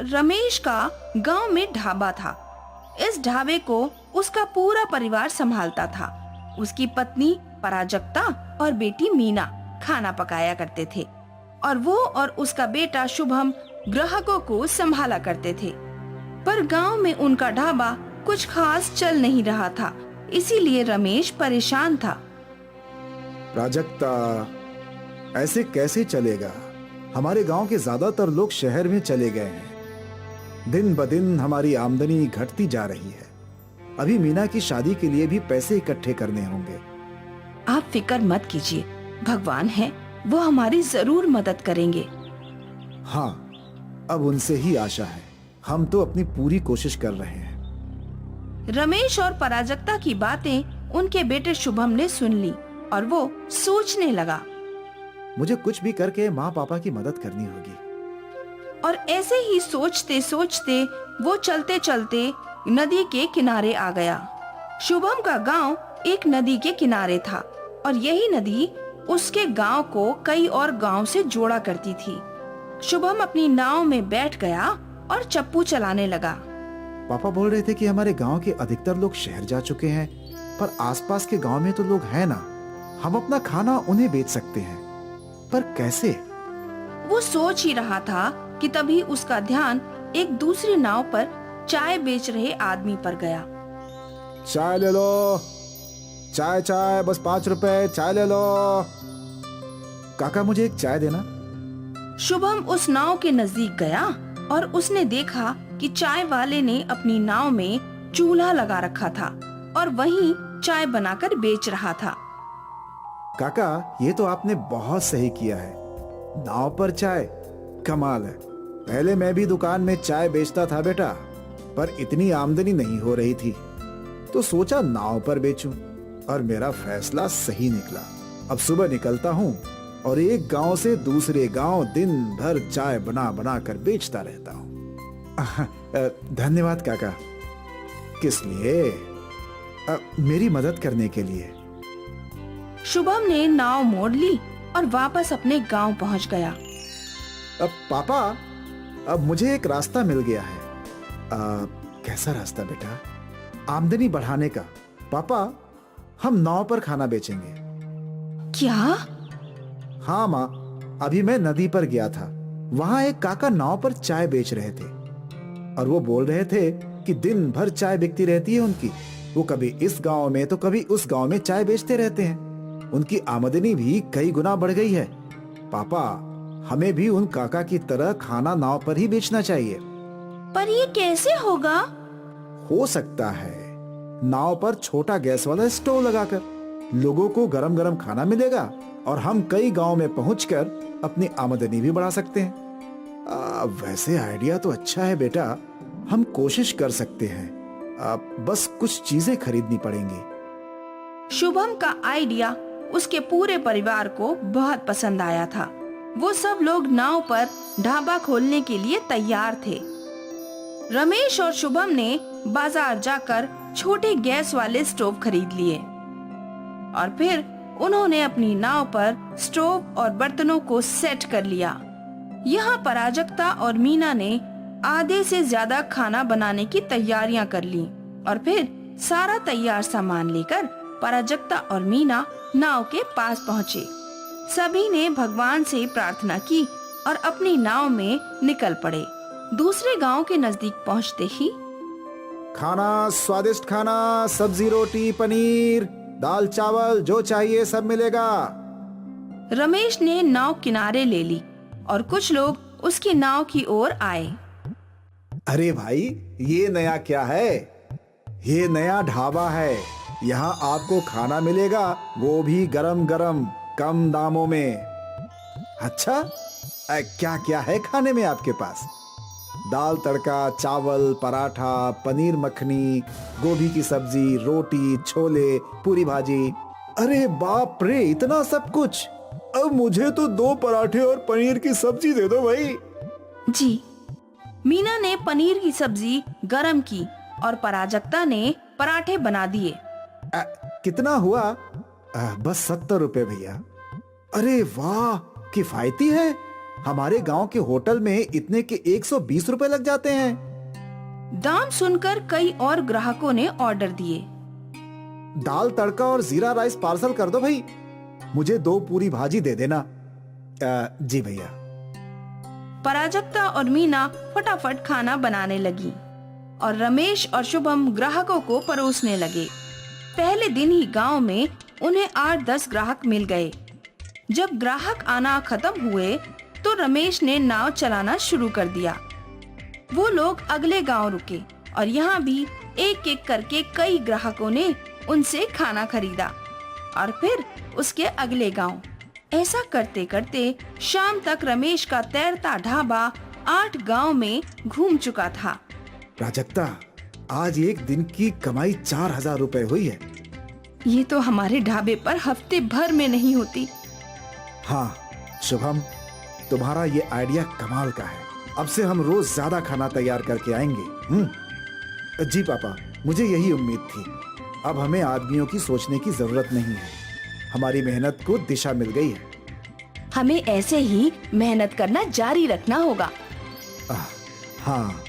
रमेश का गांव में ढाबा था। इस ढाबे को उसका पूरा परिवार संभालता था। उसकी पत्नी पराजक्ता और बेटी मीना खाना पकाया करते थे और वो और उसका बेटा शुभम ग्राहकों को संभाला करते थे। पर गांव में उनका ढाबा कुछ खास चल नहीं रहा था, इसीलिए रमेश परेशान था। प्राजक्ता, ऐसे कैसे चलेगा? हमारे गांव के ज्यादातर लोग शहर में चले गए हैं। दिन ब दिन हमारी आमदनी घटती जा रही है। अभी मीना की शादी के लिए भी पैसे इकट्ठे करने होंगे। आप फिक्र मत कीजिए, भगवान है, वो हमारी जरूर मदद करेंगे। हाँ, अब उनसे ही आशा है। हम तो अपनी पूरी कोशिश कर रहे हैं। रमेश और पराजक्ता की बातें उनके बेटे शुभम ने सुन ली और वो सोचने लगा। मुझे कुछ भी करके माँ पापा की मदद करनी होगी। और ऐसे ही सोचते सोचते वो चलते चलते नदी के किनारे आ गया। शुभम का गांव एक नदी के किनारे था और यही नदी उसके गांव को कई और गांव से जोड़ा करती थी। शुभम अपनी नाव में बैठ गया और चप्पू चलाने लगा। पापा बोल रहे थे कि हमारे गांव के अधिकतर लोग शहर जा चुके हैं, पर आसपास के गांव में तो लोग हैं ना। हम अपना खाना उन्हें बेच सकते हैं, पर कैसे? वो सोच ही रहा था कि तभी उसका ध्यान एक दूसरी नाव पर चाय बेच रहे आदमी पर गया। चाय ले लो, चाय चाय, बस 5 रुपए, चाय ले लो। काका, मुझे एक चाय देना। शुभम उस नाव के नजदीक गया और उसने देखा कि चाय वाले ने अपनी नाव में चूल्हा लगा रखा था और वहीं चाय बनाकर बेच रहा था। काका, ये तो आपने बहुत सही किया है। नाव पर चाय, कमाल है। पहले मैं भी दुकान में चाय बेचता था बेटा, पर इतनी आमदनी नहीं हो रही थी, तो सोचा नाव पर बेचूं और मेरा फैसला सही निकला। अब सुबह निकलता हूँ और एक गांव से दूसरे गांव दिन भर चाय बना बना कर बेचता रहता हूँ। धन्यवाद काका। किस लिए? मेरी मदद करने के लिए। शुभम ने नाव मोड़ ली और वापस अपने गांव पहुंच गया। अब पापा, अब मुझे एक रास्ता मिल गया है। कैसा रास्ता बेटा? आमदनी बढ़ाने का। पापा, हम नाव पर खाना बेचेंगे। क्या? हाँ माँ, अभी मैं नदी पर गया था। वहाँ एक काका नाव पर चाय बेच रहे थे और वो बोल रहे थे कि दिन भर चाय बिकती रहती है उनकी। वो कभी इस गांव में तो कभी उस गांव में चाय बेचते रहते हैं। उनकी आमदनी भी कई गुना बढ़ गई है। पापा, हमें भी उन काका की तरह खाना नाव पर ही बेचना चाहिए। पर ये कैसे होगा? हो सकता है नाव पर छोटा गैस वाला स्टोव लगाकर लोगों को गरम गरम खाना मिलेगा और हम कई गांव में पहुंचकर अपनी आमदनी भी बढ़ा सकते हैं। वैसे आइडिया तो अच्छा है बेटा, हम कोशिश कर सकते हैं। बस कुछ चीजें खरीदनी पड़ेंगी। शुभम का आइडिया उसके पूरे परिवार को बहुत पसंद आया था। वो सब लोग नाव पर ढाबा खोलने के लिए तैयार थे। रमेश और शुभम ने बाजार जाकर छोटे गैस वाले स्टोव खरीद लिए और फिर उन्होंने अपनी नाव पर स्टोव और बर्तनों को सेट कर लिया। यहाँ पराजक्ता और मीना ने आधे से ज्यादा खाना बनाने की तैयारियां कर ली और फिर सारा तैयार सामान लेकर पराजक्ता और मीना नाव के पास पहुँचे। सभी ने भगवान से प्रार्थना की और अपनी नाव में निकल पड़े। दूसरे गांव के नजदीक पहुंचते ही खाना, स्वादिष्ट खाना, सब्जी, रोटी, पनीर, दाल, चावल, जो चाहिए सब मिलेगा। रमेश ने नाव किनारे ले ली और कुछ लोग उसकी नाव की ओर आए। अरे भाई, ये नया क्या है? ये नया ढाबा है। यहाँ आपको खाना मिलेगा, वो भी गरम गरम, कम दामों में। अच्छा, क्या क्या है खाने में आपके पास? दाल तड़का, चावल, पराठा, पनीर मखनी, गोभी की सब्जी, रोटी, छोले, पूरी भाजी। अरे बाप रे, इतना सब कुछ! अब मुझे तो 2 पराठे और पनीर की सब्जी दे दो भाई। जी। मीना ने पनीर की सब्जी गरम की और पराजक्ता ने पराठे बना दिए। कितना हुआ? बस 70 रुपए भैया। अरे वाह, किफायती है। हमारे गांव के होटल में इतने के 120 रुपए लग जाते हैं। दाम सुनकर कई और ग्राहकों ने ऑर्डर दिए। दाल तड़का और जीरा राइस पार्सल कर दो भाई। मुझे 2 पूरी भाजी दे देना। जी भैया। पराजक्ता और मीना फटाफट खाना बनाने लगी और रमेश और शुभम ग्राहकों को परोसने लगे। पहले दिन ही गांव में उन्हें 8-10 ग्राहक मिल गए। जब ग्राहक आना खत्म हुए तो रमेश ने नाव चलाना शुरू कर दिया। वो लोग अगले गांव रुके और यहाँ भी एक एक करके कई ग्राहकों ने उनसे खाना खरीदा और फिर उसके अगले गांव। ऐसा करते करते शाम तक रमेश का तैरता ढाबा 8 गांव में घूम चुका था। प्राजक्ता, आज एक दिन की कमाई 4000 रुपए हुई है। ये तो हमारे ढाबे पर हफ्ते भर में नहीं होती। हाँ शुभम, तुम्हारा ये आइडिया कमाल का है। अब से हम रोज ज्यादा खाना तैयार करके आएंगे। जी पापा, मुझे यही उम्मीद थी। अब हमें आदमियों की सोचने की जरूरत नहीं है। हमारी मेहनत को दिशा मिल गई है। हमें ऐसे ही मेहनत करना जारी रखना होगा। हाँ।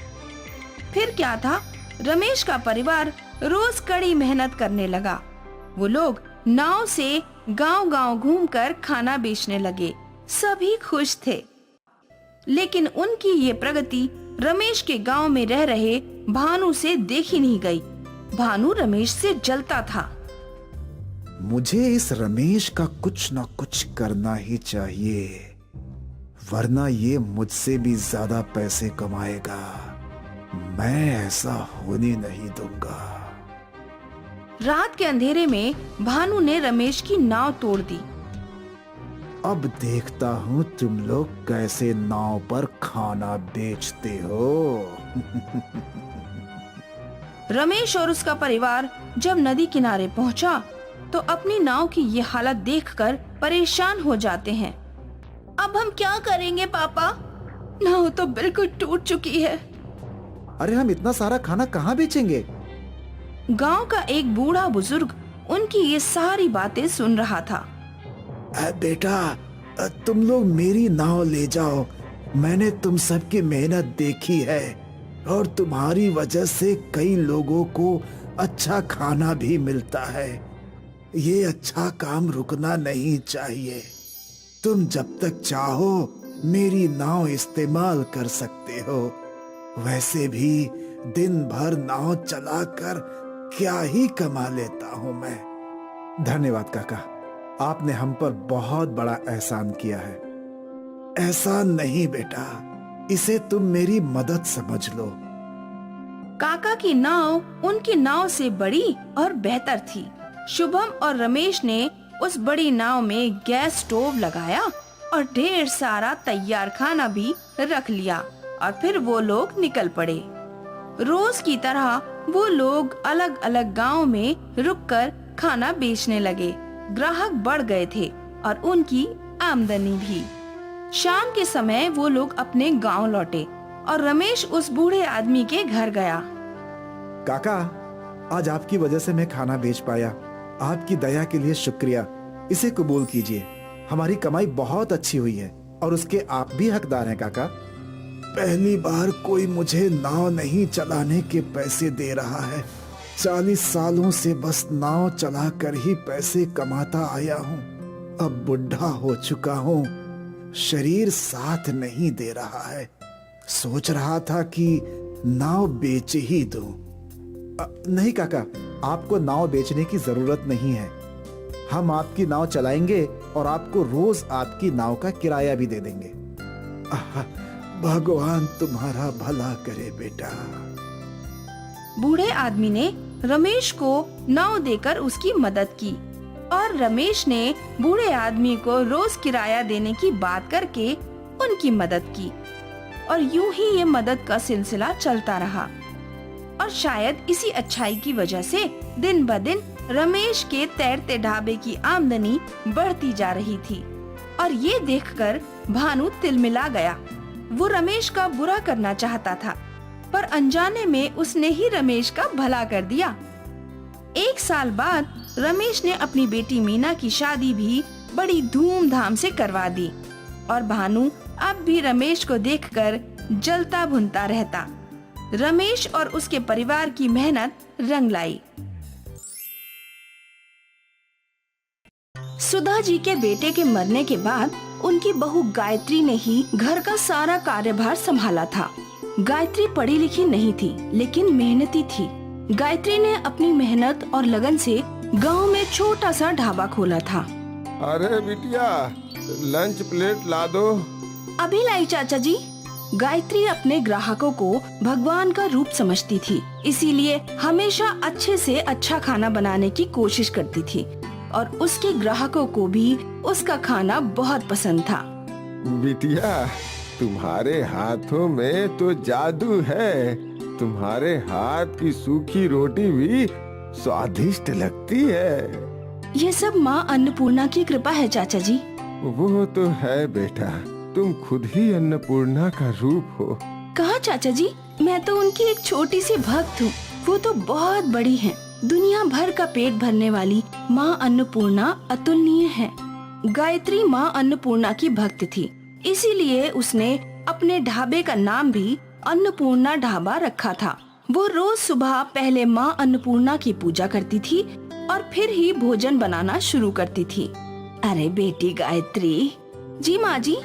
फिर क्या था, रमेश का परिवार रोज कड़ी मेहनत करने लगा। वो लोग नाव से गांव-गांव घूमकर खाना बेचने लगे। सभी खुश थे, लेकिन उनकी ये प्रगति रमेश के गांव में रह रहे भानु से देखी नहीं गई। भानु रमेश से जलता था। मुझे इस रमेश का कुछ न कुछ करना ही चाहिए, वरना ये मुझसे भी ज्यादा पैसे कमाएगा। मैं ऐसा होने नहीं दूंगा। रात के अंधेरे में भानु ने रमेश की नाव तोड़ दी। अब देखता हूँ तुम लोग कैसे नाव पर खाना बेचते हो। रमेश और उसका परिवार जब नदी किनारे पहुंचा तो अपनी नाव की ये हालत देखकर परेशान हो जाते हैं। अब हम क्या करेंगे पापा? नाव तो बिल्कुल टूट चुकी है। अरे हम इतना सारा खाना कहाँ बेचेंगे? गांव का एक बूढ़ा बुजुर्ग उनकी ये सारी बातें सुन रहा था। बेटा, तुम लोग मेरी नाव ले जाओ। मैंने तुम सबकी मेहनत देखी है और तुम्हारी वजह से कई लोगों को अच्छा खाना भी मिलता है। ये अच्छा काम रुकना नहीं चाहिए। तुम जब तक चाहो मेरी नाव इस्तेमाल कर सकते हो। वैसे भी दिन भर नाव चलाकर क्या ही कमा लेता हूँ मैं। धन्यवाद काका, आपने हम पर बहुत बड़ा एहसान किया है। एहसान नहीं बेटा, इसे तुम मेरी मदद समझ लो। काका की नाव उनकी नाव से बड़ी और बेहतर थी। शुभम और रमेश ने उस बड़ी नाव में गैस स्टोव लगाया और ढेर सारा तैयार खाना भी रख लिया और फिर वो लोग निकल पड़े। रोज की तरह वो लोग अलग अलग गांव में रुककर खाना बेचने लगे। ग्राहक बढ़ गए थे और उनकी आमदनी भी। शाम के समय वो लोग अपने गांव लौटे और रमेश उस बूढ़े आदमी के घर गया। काका, आज आपकी वजह से मैं खाना बेच पाया। आपकी दया के लिए शुक्रिया। इसे कबूल कीजिए। हमारी कमाई बहुत अच्छी हुई है और उसके आप भी हकदार हैं काका। पहली बार कोई मुझे नाव नहीं चलाने के पैसे दे रहा है। 40 सालों से बस नाव चलाकर ही पैसे कमाता आया हूँ। अब बुढ़ा हो चुका हूँ, शरीर साथ नहीं दे रहा है। सोच रहा था कि नाव बेच ही दूं। नहीं काका, आपको नाव बेचने की जरूरत नहीं है। हम आपकी नाव चलाएंगे और आपको रोज आपकी नाव का किराया भी दे देंगे। भगवान तुम्हारा भला करे बेटा। बूढ़े आदमी ने रमेश को नाव देकर उसकी मदद की और रमेश ने बूढ़े आदमी को रोज किराया देने की बात करके उनकी मदद की और यूं ही ये मदद का सिलसिला चलता रहा। और शायद इसी अच्छाई की वजह से दिन ब दिन रमेश के तैरते ढाबे की आमदनी बढ़ती जा रही थी। और ये देखकर भानु तिलमिला गया। वो रमेश का बुरा करना चाहता था, पर अनजाने में उसने ही रमेश का भला कर दिया। 1 साल बाद रमेश ने अपनी बेटी मीना की शादी भी बड़ी धूमधाम से करवा दी और भानु अब भी रमेश को देखकर जलता भुनता रहता। रमेश और उसके परिवार की मेहनत रंग लाई। सुधा जी के बेटे के मरने के बाद उनकी बहू गायत्री ने ही घर का सारा कार्यभार संभाला था। गायत्री पढ़ी लिखी नहीं थी, लेकिन मेहनती थी। गायत्री ने अपनी मेहनत और लगन से गांव में छोटा सा ढाबा खोला था। अरे बिटिया, लंच प्लेट ला दो। अभी लाई चाचा जी। गायत्री अपने ग्राहकों को भगवान का रूप समझती थी, इसीलिए हमेशा अच्छे से अच्छा खाना बनाने की कोशिश करती थी और उसके ग्राहकों को भी उसका खाना बहुत पसंद था। बिटिया, तुम्हारे हाथों में तो जादू है। तुम्हारे हाथ की सूखी रोटी भी स्वादिष्ट लगती है। ये सब माँ अन्नपूर्णा की कृपा है चाचा जी। वो तो है बेटा, तुम खुद ही अन्नपूर्णा का रूप हो। कहा चाचा जी, मैं तो उनकी एक छोटी सी भक्त हूँ। वो तो बहुत बड़ी हैं। दुनिया भर का पेट भरने वाली माँ अन्नपूर्णा अतुलनीय है। गायत्री माँ अन्नपूर्णा की भक्त थी, इसीलिए उसने अपने ढाबे का नाम भी अन्नपूर्णा ढाबा रखा था। वो रोज सुबह पहले माँ अन्नपूर्णा की पूजा करती थी और फिर ही भोजन बनाना शुरू करती थी। अरे बेटी गायत्री। जी माँ जी।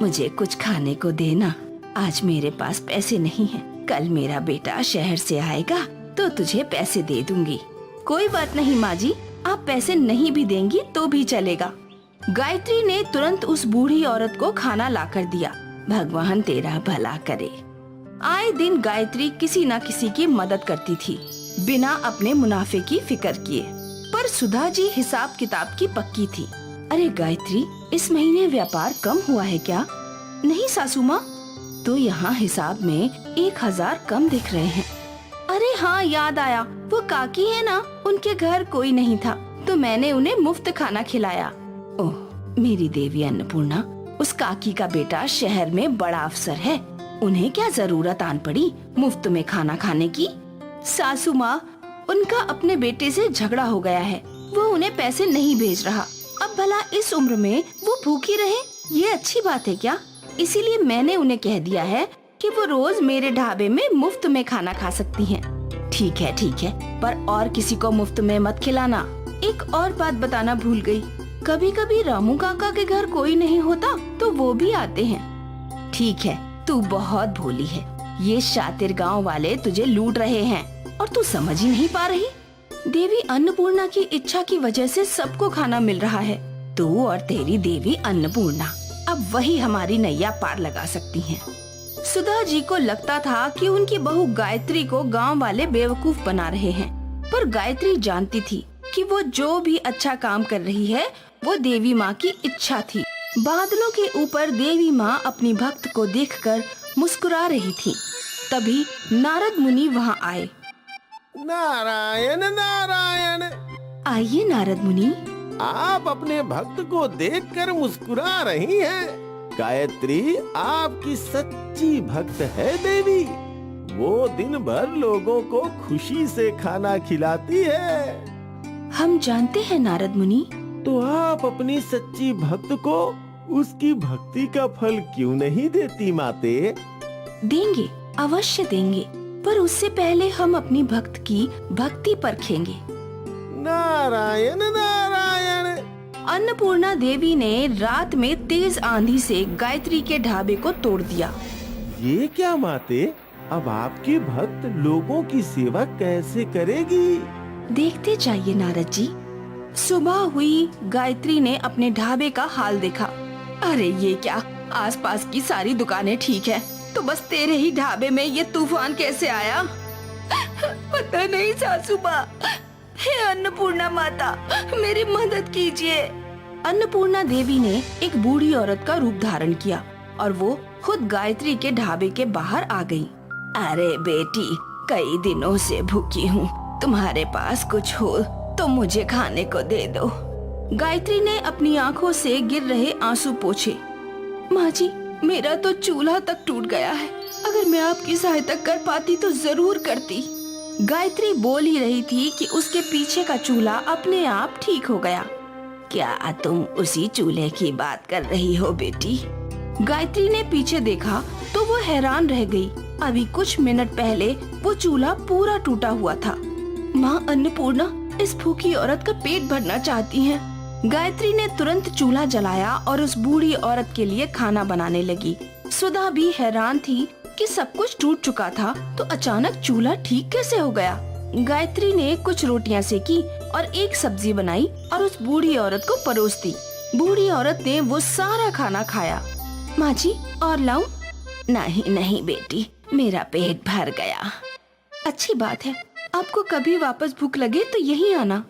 मुझे कुछ खाने को देना, आज मेरे पास पैसे नहीं हैं। कल मेरा बेटा शहर से आएगा तो तुझे पैसे दे दूंगी। कोई बात नहीं माँ जी, आप पैसे नहीं भी देंगी तो भी चलेगा। गायत्री ने तुरंत उस बूढ़ी औरत को खाना लाकर दिया। भगवान तेरा भला करे। आए दिन गायत्री किसी न किसी की मदद करती थी, बिना अपने मुनाफे की फिक्र किए। पर सुधा जी हिसाब किताब की पक्की थी। अरे गायत्री, इस महीने व्यापार कम हुआ है क्या? नहीं सासू माँ, तो यहाँ हिसाब में 1000 कम दिख रहे हैं। अरे हाँ, याद आया, वो काकी है ना, उनके घर कोई नहीं था तो मैंने उन्हें मुफ्त खाना खिलाया। ओह मेरी देवी अन्नपूर्णा, उस काकी का बेटा शहर में बड़ा अफसर है, उन्हें क्या जरूरत आन पड़ी मुफ्त में खाना खाने की? सासू माँ, उनका अपने बेटे से झगड़ा हो गया है, वो उन्हें पैसे नहीं भेज रहा। अब भला इस उम्र में वो भूखी रहे, ये अच्छी बात है क्या? इसीलिए मैंने उन्हें कह दिया है कि वो रोज मेरे ढाबे में मुफ्त में खाना खा सकती हैं। ठीक है, पर और किसी को मुफ्त में मत खिलाना। एक और बात बताना भूल गई, कभी कभी रामू काका के घर कोई नहीं होता तो वो भी आते हैं। ठीक है, तू बहुत भोली है। ये शातिर गांव वाले तुझे लूट रहे हैं और तू समझ ही नहीं पा रही। देवी अन्नपूर्णा की इच्छा की वजह से सबको खाना मिल रहा है। तू और तेरी देवी अन्नपूर्णा अब वही हमारी नैया पार लगा सकती हैं। सुधा जी को लगता था कि उनकी बहू गायत्री को गांव वाले बेवकूफ बना रहे हैं, पर गायत्री जानती थी कि वो जो भी अच्छा काम कर रही है वो देवी माँ की इच्छा थी। बादलों के ऊपर देवी माँ अपनी भक्त को देखकर मुस्कुरा रही थी। तभी नारद मुनि वहाँ आए। नारायण नारायण। आइए नारद मुनि। आप अपने भक्त को देखकर मुस्कुरा रही हैं। गायत्री आपकी सच्ची भक्त है देवी। वो दिन भर लोगों को खुशी से खाना खिलाती है। हम जानते हैं नारद मुनि। तो आप अपनी सच्ची भक्त को उसकी भक्ति का फल क्यों नहीं देती माते? देंगे, अवश्य देंगे, पर उससे पहले हम अपनी भक्त की भक्ति परखेंगे। नारायण नारायण। अन्नपूर्णा देवी ने रात में तेज आंधी से गायत्री के ढाबे को तोड़ दिया। ये क्या माते, अब आपकी भक्त लोगों की सेवा कैसे करेगी? देखते जाइए नारद जी। सुबह हुई, गायत्री ने अपने ढाबे का हाल देखा। अरे ये क्या, आसपास की सारी दुकानें ठीक है, तो बस तेरे ही ढाबे में ये तूफान कैसे आया? पता नहीं सासू माँ। हे अन्नपूर्णा माता, मेरी मदद कीजिए। अन्नपूर्णा देवी ने एक बूढ़ी औरत का रूप धारण किया और वो खुद गायत्री के ढाबे के बाहर आ गई। अरे बेटी, कई दिनों से भूखी हूँ, तुम्हारे पास कुछ हो तो मुझे खाने को दे दो। गायत्री ने अपनी आंखों से गिर रहे आंसू पोंछे। माँ जी, मेरा तो चूल्हा तक टूट गया है, अगर मैं आपकी सहायता कर पाती तो जरूर करती। गायत्री बोल ही रही थी कि उसके पीछे का चूल्हा अपने आप ठीक हो गया। क्या तुम उसी चूल्हे की बात कर रही हो बेटी? गायत्री ने पीछे देखा तो वो हैरान रह गई। अभी कुछ मिनट पहले वो चूल्हा पूरा टूटा हुआ था। माँ अन्नपूर्णा इस भूखी औरत का पेट भरना चाहती हैं। गायत्री ने तुरंत चूल्हा जलाया और उस बूढ़ी औरत के लिए खाना बनाने लगी। सुधा भी हैरान थी कि सब कुछ टूट चुका था तो अचानक चूल्हा ठीक कैसे हो गया। गायत्री ने कुछ रोटियां सेकी और एक सब्जी बनाई और उस बूढ़ी औरत को परोस दी। बूढ़ी औरत ने वो सारा खाना खाया। माँ जी और लाऊं? नहीं नहीं बेटी, मेरा पेट भर गया। अच्छी बात है, आपको कभी वापस भूख लगे तो यहीं आना।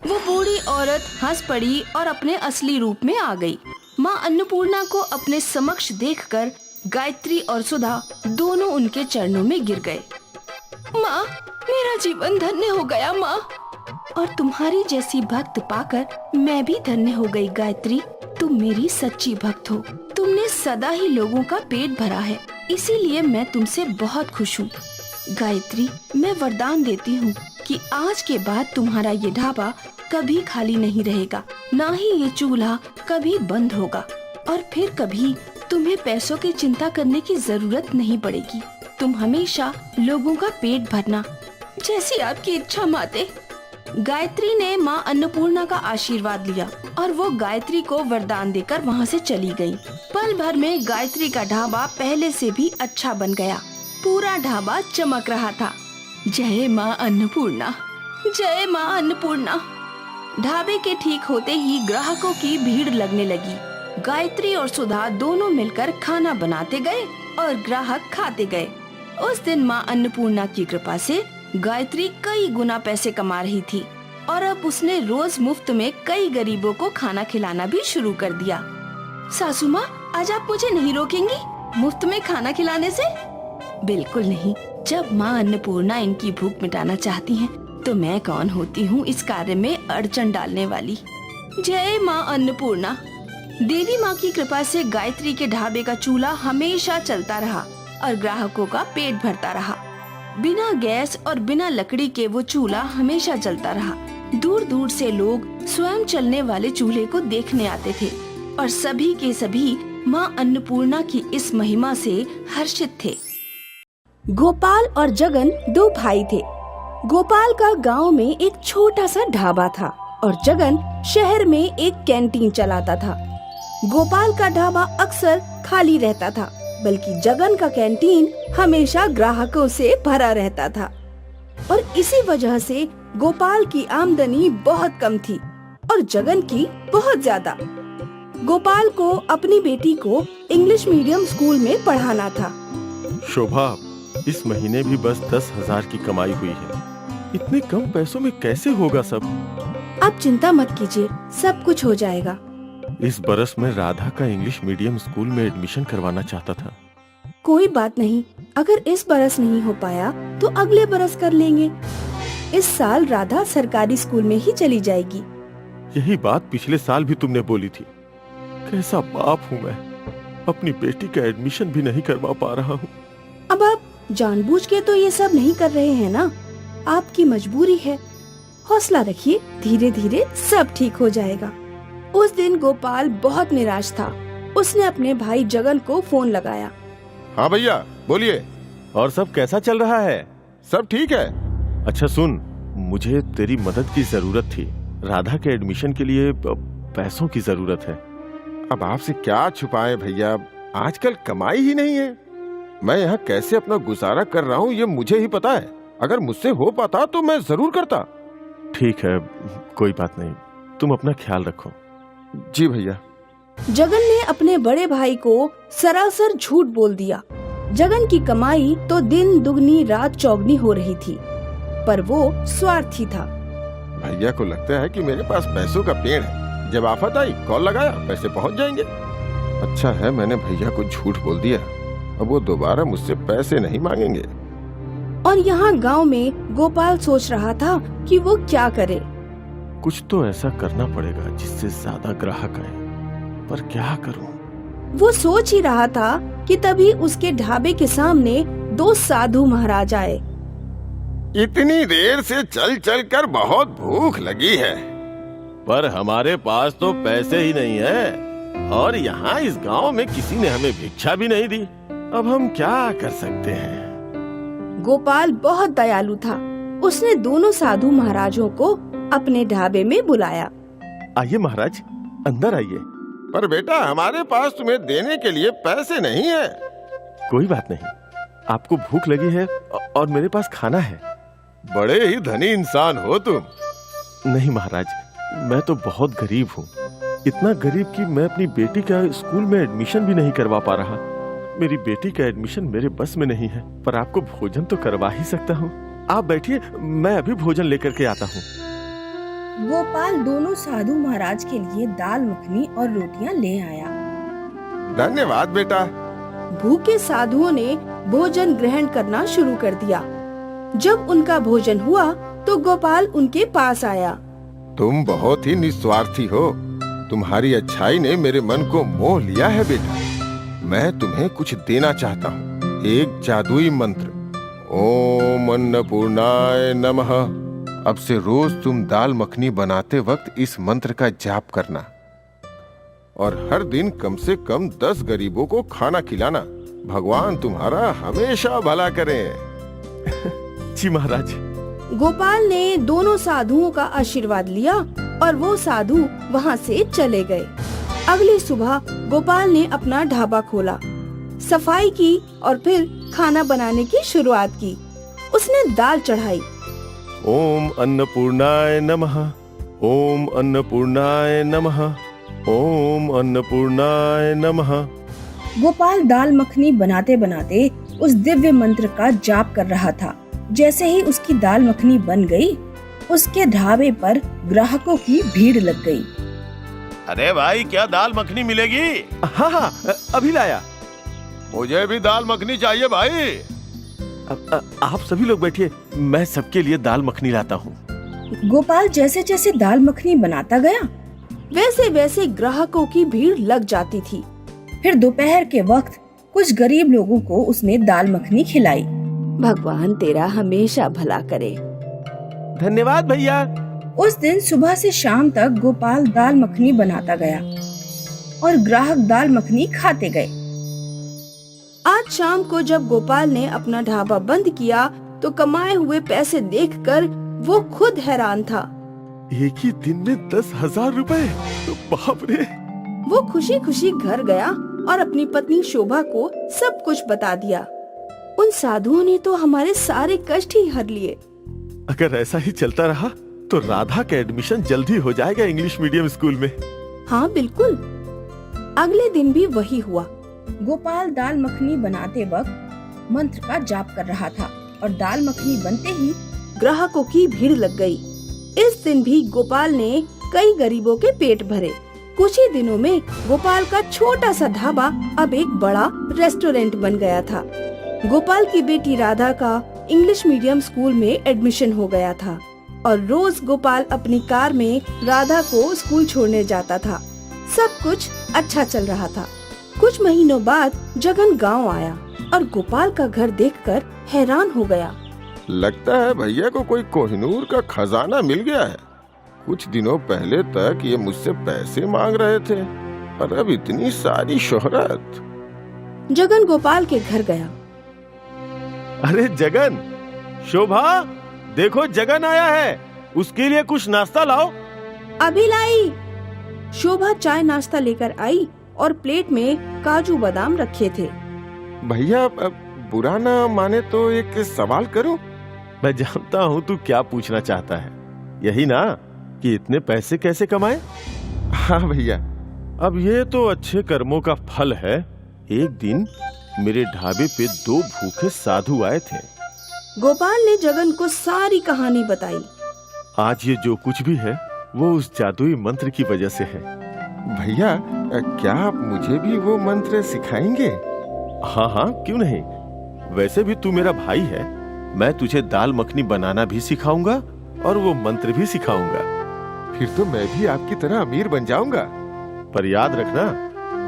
वो बूढ़ी औरत हंस पड़ी और अपने असली रूप में आ गई। माँ अन्नपूर्णा को अपने समक्ष देखकर गायत्री और सुधा दोनों उनके चरणों में गिर गए। माँ, मेरा जीवन धन्य हो गया माँ। और तुम्हारी जैसी भक्त पाकर मैं भी धन्य हो गई गायत्री। तुम मेरी सच्ची भक्त हो। तुमने सदा ही लोगों का पेट भरा है, इसीलिए मैं तुमसे बहुत खुश हूँ। गायत्री, मैं वरदान देती हूँ कि आज के बाद तुम्हारा ये ढाबा कभी खाली नहीं रहेगा, ना ही ये चूल्हा कभी बंद होगा, और फिर कभी तुम्हें पैसों की चिंता करने की जरूरत नहीं पड़ेगी। तुम हमेशा लोगों का पेट भरना। जैसी आपकी इच्छा माते। गायत्री ने माँ अन्नपूर्णा का आशीर्वाद लिया और वो गायत्री को वरदान देकर वहाँ से चली गई। पल भर में गायत्री का ढाबा पहले से भी अच्छा बन गया। पूरा ढाबा चमक रहा था। जय माँ अन्नपूर्णा, जय माँ अन्नपूर्णा। ढाबे के ठीक होते ही ग्राहकों की भीड़ लगने लगी। गायत्री और सुधा दोनों मिलकर खाना बनाते गए और ग्राहक खाते गए। उस दिन माँ अन्नपूर्णा की कृपा से गायत्री कई गुना पैसे कमा रही थी और अब उसने रोज मुफ्त में कई गरीबों को खाना खिलाना भी शुरू कर दिया। सासू माँ, आज आप मुझे नहीं रोकेंगी मुफ्त में खाना खिलाने से? बिल्कुल नहीं। जब माँ अन्नपूर्णा इनकी भूख मिटाना चाहती हैं, तो मैं कौन होती हूँ इस कार्य में अड़चन डालने वाली। जय माँ अन्नपूर्णा। देवी माँ की कृपा से गायत्री के ढाबे का चूल्हा हमेशा चलता रहा और ग्राहकों का पेट भरता रहा। बिना गैस और बिना लकड़ी के वो चूल्हा हमेशा जलता रहा। दूर दूर से लोग स्वयं चलने वाले चूल्हे को देखने आते थे और सभी के सभी माँ अन्नपूर्णा की इस महिमा से हर्षित थे। गोपाल और जगन दो भाई थे। गोपाल का गांव में एक छोटा सा ढाबा था और जगन शहर में एक कैंटीन चलाता था। गोपाल का ढाबा अक्सर खाली रहता था, बल्कि जगन का कैंटीन हमेशा ग्राहकों से भरा रहता था और इसी वजह से गोपाल की आमदनी बहुत कम थी और जगन की बहुत ज्यादा। गोपाल को अपनी बेटी को इंग्लिश मीडियम स्कूल में पढ़ाना था। शोभा, इस महीने भी बस 10,000 की कमाई हुई है। इतने कम पैसों में कैसे होगा सब? आप चिंता मत कीजिए, सब कुछ हो जाएगा। इस बरस में राधा का इंग्लिश मीडियम स्कूल में एडमिशन करवाना चाहता था। कोई बात नहीं, अगर इस बरस नहीं हो पाया तो अगले बरस कर लेंगे। इस साल राधा सरकारी स्कूल में ही चली जाएगी। यही बात पिछले साल भी तुमने बोली थी। कैसा बाप हूँ मैं, अपनी बेटी का एडमिशन भी नहीं करवा पा रहा हूँ। अब आप जानबूझ के तो ये सब नहीं कर रहे हैं ना, आपकी मजबूरी है। हौसला रखिए, धीरे धीरे सब ठीक हो जाएगा। उस दिन गोपाल बहुत निराश था। उसने अपने भाई जगन को फोन लगाया। हाँ भैया, बोलिए। और सब कैसा चल रहा है? सब ठीक है? अच्छा सुन, मुझे तेरी मदद की जरूरत थी। राधा के एडमिशन के लिए पैसों की जरूरत है। अब आपसे क्या छुपाएं भैया, आजकल कमाई ही नहीं है। मैं यहाँ कैसे अपना गुजारा कर रहा हूँ ये मुझे ही पता है। अगर मुझसे हो पाता तो मैं जरूर करता। ठीक है, कोई बात नहीं, तुम अपना ख्याल रखो। जी भैया। जगन ने अपने बड़े भाई को सरासर झूठ बोल दिया। जगन की कमाई तो दिन दुगनी रात चौगनी हो रही थी, पर वो स्वार्थी था। भैया को लगता है कि मेरे पास पैसों का पेड़ है, जब आफत आई कॉल लगाया, पैसे पहुंच जाएंगे। अच्छा है मैंने भैया को झूठ बोल दिया, अब वो दोबारा मुझसे पैसे नहीं मांगेंगे। और यहाँ गांव में गोपाल सोच रहा था कि वो क्या करे। कुछ तो ऐसा करना पड़ेगा जिससे ज्यादा ग्राहक आए, पर क्या करूं? वो सोच ही रहा था कि तभी उसके ढाबे के सामने दो साधु महाराज आए। इतनी देर से चल चल कर बहुत भूख लगी है, पर हमारे पास तो पैसे ही नहीं है और यहाँ इस गांव में किसी ने हमें भिक्षा भी नहीं दी। अब हम क्या कर सकते हैं? गोपाल बहुत दयालु था। उसने दोनों साधु महाराजों को अपने ढाबे में बुलाया। आइए महाराज, अंदर आइए। पर बेटा, हमारे पास तुम्हें देने के लिए पैसे नहीं है। कोई बात नहीं, आपको भूख लगी है और मेरे पास खाना है। बड़े ही धनी इंसान हो तुम। नहीं महाराज, मैं तो बहुत गरीब हूँ। इतना गरीब कि मैं अपनी बेटी का स्कूल में एडमिशन भी नहीं करवा पा रहा। मेरी बेटी का एडमिशन मेरे बस में नहीं है, पर आपको भोजन तो करवा ही सकता हूँ। आप बैठिए, मैं अभी भोजन लेकर के आता हूँ। गोपाल दोनों साधु महाराज के लिए दाल मखनी और रोटियां ले आया। धन्यवाद बेटा। भूखे साधुओं ने भोजन ग्रहण करना शुरू कर दिया। जब उनका भोजन हुआ तो गोपाल उनके पास आया। तुम बहुत ही निस्वार्थी हो। तुम्हारी अच्छाई ने मेरे मन को मोह लिया है बेटा। मैं तुम्हें कुछ देना चाहता हूँ, एक जादुई मंत्र। ओम अन्नपूर्णाय नमः। अब से रोज तुम दाल मखनी बनाते वक्त इस मंत्र का जाप करना और हर दिन कम से कम 10 गरीबों को खाना खिलाना। भगवान तुम्हारा हमेशा भला करे। जी महाराज। गोपाल ने दोनों साधुओं का आशीर्वाद लिया और वो साधु वहाँ से चले गए। अगली सुबह गोपाल ने अपना ढाबा खोला, सफाई की और फिर खाना बनाने की शुरुआत की। उसने दाल चढ़ाई। ओम अन्नपूर्णाय नमः। ओम अन्नपूर्णाय नमः। ओम अन्नपूर्णाय नमः। गोपाल दाल मखनी बनाते बनाते उस दिव्य मंत्र का जाप कर रहा था। जैसे ही उसकी दाल मखनी बन गई, उसके ढाबे पर ग्राहकों की भीड़ लग गई। अरे भाई, क्या दाल मखनी मिलेगी? हाँ हाँ, अभी लाया। मुझे भी दाल मखनी चाहिए भाई। आप सभी लोग बैठिए, मैं सबके लिए दाल मखनी लाता हूँ। गोपाल जैसे जैसे दाल मखनी बनाता गया, वैसे वैसे ग्राहकों की भीड़ लग जाती थी। फिर दोपहर के वक्त कुछ गरीब लोगों को उसने दाल मखनी खिलाई। भगवान तेरा हमेशा भला करे। धन्यवाद भैया। उस दिन सुबह से शाम तक गोपाल दाल मखनी बनाता गया और ग्राहक दाल मखनी खाते गए। आज शाम को जब गोपाल ने अपना ढाबा बंद किया तो कमाए हुए पैसे देखकर वो खुद हैरान था। एक ही दिन में 10,000 रुपए, बाप रे। वो खुशी खुशी घर गया और अपनी पत्नी शोभा को सब कुछ बता दिया। उन साधुओं ने तो हमारे सारे कष्ट ही हर लिए। अगर ऐसा ही चलता रहा तो राधा का एडमिशन जल्दी हो जाएगा इंग्लिश मीडियम स्कूल में। हाँ बिल्कुल। अगले दिन भी वही हुआ। गोपाल दाल मखनी बनाते वक्त मंत्र का जाप कर रहा था और दाल मखनी बनते ही ग्राहकों की भीड़ लग गई। इस दिन भी गोपाल ने कई गरीबों के पेट भरे। कुछ ही दिनों में गोपाल का छोटा सा ढाबा अब एक बड़ा रेस्टोरेंट बन गया था। गोपाल की बेटी राधा का इंग्लिश मीडियम स्कूल में एडमिशन हो गया था और रोज गोपाल अपनी कार में राधा को स्कूल छोड़ने जाता था। सब कुछ अच्छा चल रहा था। कुछ महीनों बाद जगन गांव आया और गोपाल का घर देखकर हैरान हो गया। लगता है भैया को कोई कोहिनूर का खजाना मिल गया है। कुछ दिनों पहले तक ये मुझसे पैसे मांग रहे थे, पर अब इतनी सारी शोहरत। जगन गोपाल के घर गया। अरे जगन, शोभा, देखो जगन आया है, उसके लिए कुछ नाश्ता लाओ। अभी लाई। शोभा चाय नाश्ता लेकर आई और प्लेट में काजू बादाम रखे थे। भैया बुरा ना माने तो एक सवाल करूं? मैं जानता हूँ तू क्या पूछना चाहता है। यही ना कि इतने पैसे कैसे कमाए? हाँ भैया। अब ये तो अच्छे कर्मों का फल है। एक दिन मेरे ढाबे पे 2 भूखे साधु आए थे। गोपाल ने जगन को सारी कहानी बताई। आज ये जो कुछ भी है वो उस जादुई मंत्र की वजह से है। भैया, क्या आप मुझे भी वो मंत्र सिखाएंगे? हाँ हाँ, क्यों नहीं। वैसे भी तू मेरा भाई है। मैं तुझे दाल मखनी बनाना भी सिखाऊंगा और वो मंत्र भी सिखाऊंगा। फिर तो मैं भी आपकी तरह अमीर बन जाऊंगा। पर याद रखना,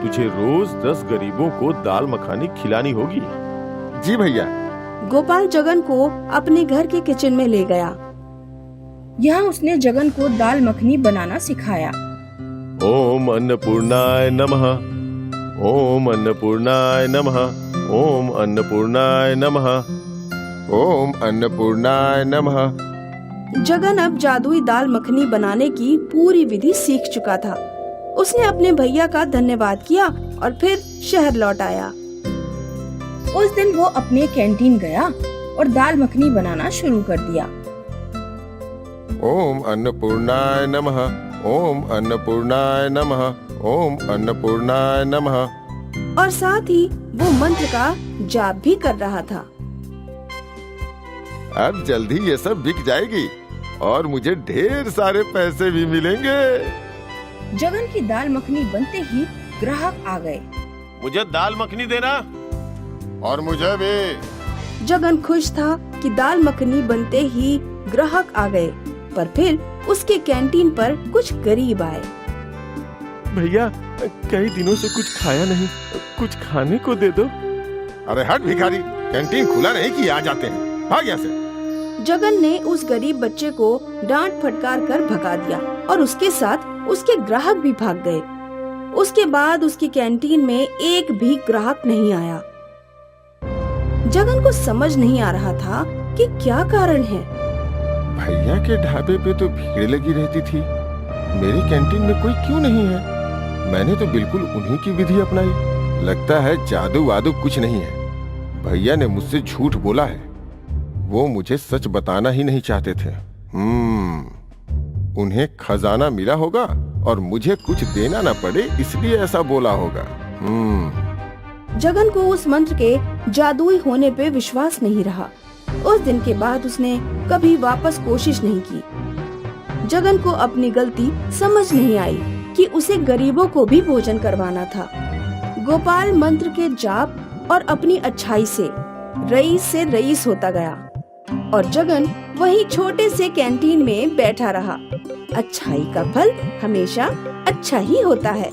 तुझे रोज 10 गरीबों को दाल मखानी खिलानी होगी। जी भैया। गोपाल जगन को अपने घर के किचन में ले गया। यहाँ उसने जगन को दाल मखनी बनाना सिखाया। ओम अन्नपूर्णाय नमः। ओम अन्नपूर्णाय नमः। ओम अन्नपूर्णाय नमः। ओम अन्नपूर्णाय नमः। जगन अब जादुई दाल मखनी बनाने की पूरी विधि सीख चुका था। उसने अपने भैया का धन्यवाद किया और फिर शहर लौट आया। उस दिन वो अपने कैंटीन गया और दाल मखनी बनाना शुरू कर दिया। ओम अन्नपूर्णाय नमः। ओम अन्नपूर्णाय नमः। ओम अन्नपूर्णाय नमः। और साथ ही वो मंत्र का जाप भी कर रहा था। अब जल्दी ये सब बिक जाएगी और मुझे ढेर सारे पैसे भी मिलेंगे। जगन की दाल मखनी बनते ही ग्राहक आ गए। मुझे दाल मखनी देना। और मुझे भी। जगन खुश था कि दाल मखनी बनते ही ग्राहक आ गए, पर फिर उसके कैंटीन पर कुछ गरीब आए। भैया, कई दिनों से कुछ खाया नहीं, कुछ खाने को दे दो। अरे हट भिखारी, कैंटीन खुला नहीं कि आ जाते हैं, भाग यहाँ से। जगन ने उस गरीब बच्चे को डांट फटकार कर भगा दिया और उसके साथ उसके ग्राहक भी भाग गए। उसके बाद उसकी कैंटीन में एक भी ग्राहक नहीं आया। जगन को समझ नहीं आ रहा था कि क्या कारण है। भैया के ढाबे पे तो भीड़ लगी रहती थी, मेरी कैंटीन में कोई क्यों नहीं है? मैंने तो बिल्कुल उन्हीं की विधि अपनाई। लगता है जादू वादू कुछ नहीं है। भैया ने मुझसे झूठ बोला है, वो मुझे सच बताना ही नहीं चाहते थे। उन्हें खजाना मिला होगा और मुझे कुछ देना ना पड़े इसलिए ऐसा बोला होगा। जगन को उस मंत्र के जादुई होने पे विश्वास नहीं रहा। उस दिन के बाद उसने कभी वापस कोशिश नहीं की। जगन को अपनी गलती समझ नहीं आई कि उसे गरीबों को भी भोजन करवाना था। गोपाल मंत्र के जाप और अपनी अच्छाई से रईस होता गया और जगन वही छोटे से कैंटीन में बैठा रहा। अच्छाई का फल हमेशा अच्छा ही होता है।